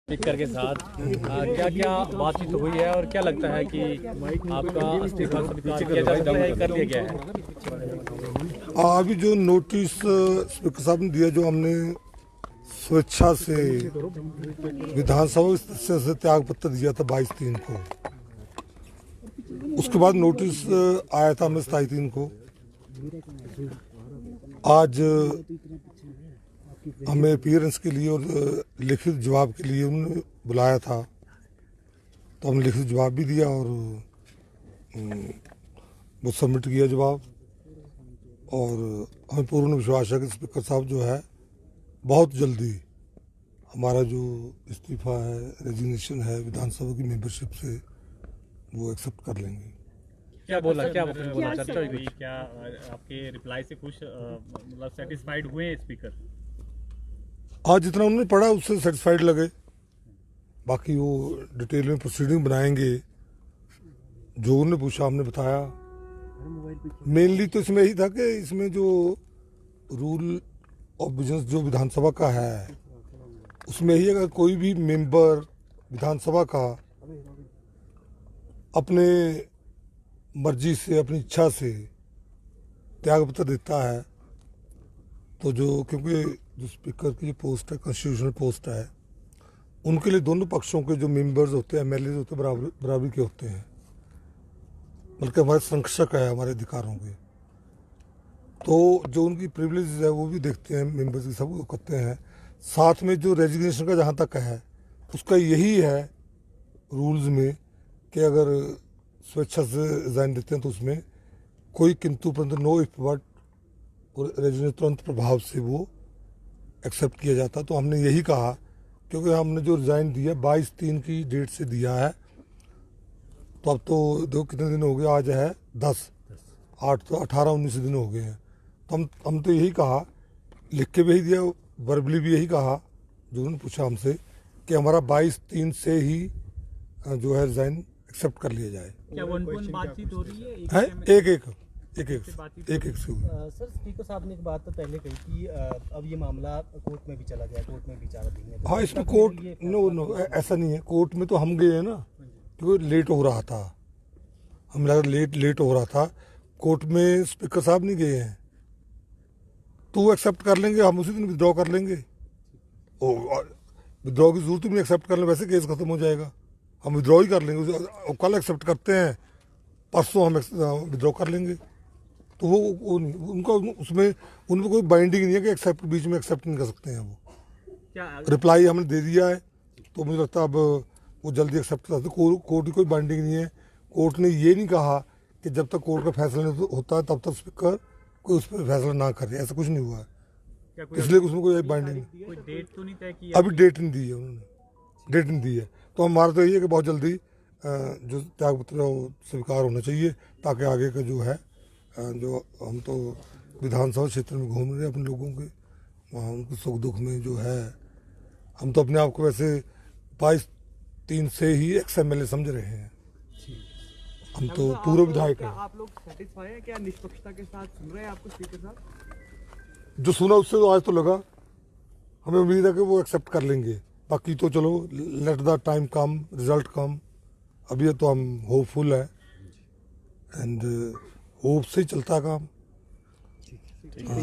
Speaker के साथ क्या क्या बातचीत हुई है और क्या लगता है कि आपका इस्तीफा स्वीकार किया जा सकता है, कर लिया गया है? अभी जो नोटिस स्पीकर साहब ने दिया, जो हमने स्वेच्छा से विधानसभा सदस्य से त्याग पत्र दिया था 22/3 को, उसके बाद नोटिस आया था हमें 27/3 को। आज हमें अपीयरेंस के लिए और लिखित जवाब के लिए उन्होंने बुलाया था, तो हमने लिखित जवाब भी दिया और वो सबमिट किया जवाब। और हमें पूर्ण विश्वास है कि स्पीकर साहब जो है बहुत जल्दी हमारा जो इस्तीफा है, रेजिग्नेशन है विधानसभा की मेंबरशिप से, वो एक्सेप्ट कर लेंगे। क्या बोला चर्चा हुई? क्या आपके रिप्लाई से खुश, मतलब सेटिस्फाइड हुए स्पीकर? आज जितना उन्होंने पढ़ा उससे सेटिस्फाइड लगे, बाकी वो डिटेल में प्रोसीडिंग बनाएंगे। जो उन्होंने पूछा हमने बताया। मेनली तो इसमें यही था कि इसमें जो रूल ऑफ बिजनेस जो विधानसभा का है, उसमें यही अगर कोई भी मेंबर विधानसभा का अपने मर्जी से, अपनी इच्छा से त्यागपत्र देता है, तो जो क्योंकि जो स्पीकर की जो पोस्ट है कॉन्स्टिट्यूशनल पोस्ट है, उनके लिए दोनों पक्षों के जो मेंबर्स होते हैं, एमएलए होते हैं, बराबरी के होते हैं, बल्कि हमारे संरक्षक है हमारे अधिकारों के। तो जो उनकी प्रिविलेज है वो भी देखते हैं, मेंबर्स की सब वो करते हैं। साथ में जो रेजिग्नेशन का जहाँ तक है, उसका यही है रूल्स में कि अगर स्वेच्छा से रिजाइन देते हैं तो उसमें कोई किंतु परंतु नो इफ बट, और रेजिग्नेशन तुरंत प्रभाव से वो एक्सेप्ट किया जाता। तो हमने यही कहा, क्योंकि हमने जो रिजाइन दिया 22/3 की डेट से दिया है, तो अब तो दो कितने दिन हो गए, आज है 10, 8 तो 18-19 दिन हो गए हैं। तो हम तो यही कहा, लिख के भी यही दिया, वर्बली भी यही कहा, जो उन्होंने पूछा हमसे, कि हमारा 22/3 से ही जो है रिजाइन एक्सेप्ट कर लिया जाए। क्या वन बातचीत हो रही है? एक से हुई। सर, स्पीकर साहब ने एक बात तो पहले कही कि अब ये मामला कोर्ट में भी चला गया, कोर्ट में विचाराधीन है। हाँ, इसमें कोर्ट नो ऐसा नहीं है। कोर्ट में तो हम गए हैं ना, क्योंकि लेट हो रहा था, हम लगा लेट हो रहा था। कोर्ट में स्पीकर साहब नहीं गए हैं, तो वो एक्सेप्ट कर लेंगे, हम उसी दिन विड्रॉ कर लेंगे। विड्रॉ की जरूरत नहीं, एक्सेप्ट कर लें, वैसे केस खत्म हो जाएगा, हम विड्रॉ ही कर लेंगे। कल एक्सेप्ट करते हैं, परसों हम विड्रॉ कर लेंगे। तो वो नहीं, उनका उसमें उनको कोई बाइंडिंग नहीं है कि एक्सेप्ट बीच में एक्सेप्ट नहीं कर सकते हैं। वो क्या रिप्लाई हमने दे दिया है, तो मुझे लगता है अब वो जल्दी एक्सेप्ट कर सकते। कोर्ट की कोई बाइंडिंग नहीं है। कोर्ट ने ये नहीं कहा कि जब तक कोर्ट का फैसला नहीं होता है तब तक स्पीकर कोई उस पर फैसला ना करे, ऐसा कुछ नहीं हुआ है। इसलिए उसमें कोई बाइंडिंग नहीं। कोई डेट तो नहीं तय की? अभी डेट नहीं दी है उन्होंने, डेट नहीं दी है। तो हमारा तो यही है कि बहुत जल्दी जो त्यागपत्र स्वीकार होना चाहिए, ताकि आगे का जो है, जो हम तो विधानसभा क्षेत्र में घूम रहे हैं अपने लोगों के, वहाँ उनके सुख दुख में जो है, हम तो अपने आप को वैसे 22/3 से ही XMLA समझ रहे हैं। हम तो पूर्व विधायक हैं। आप लोग सेटिस्फाई है क्या? निष्पक्षता के साथ सुन रहे हैं आपको स्पीकर साहब? जो सुना उससे तो आज तो लगा, हमें उम्मीद है कि वो एक्सेप्ट कर लेंगे। बाकी तो चलो, let the time come, result come. अभी तो हम होपफुल है, एंड होप से ही चलता काम। ठीक है।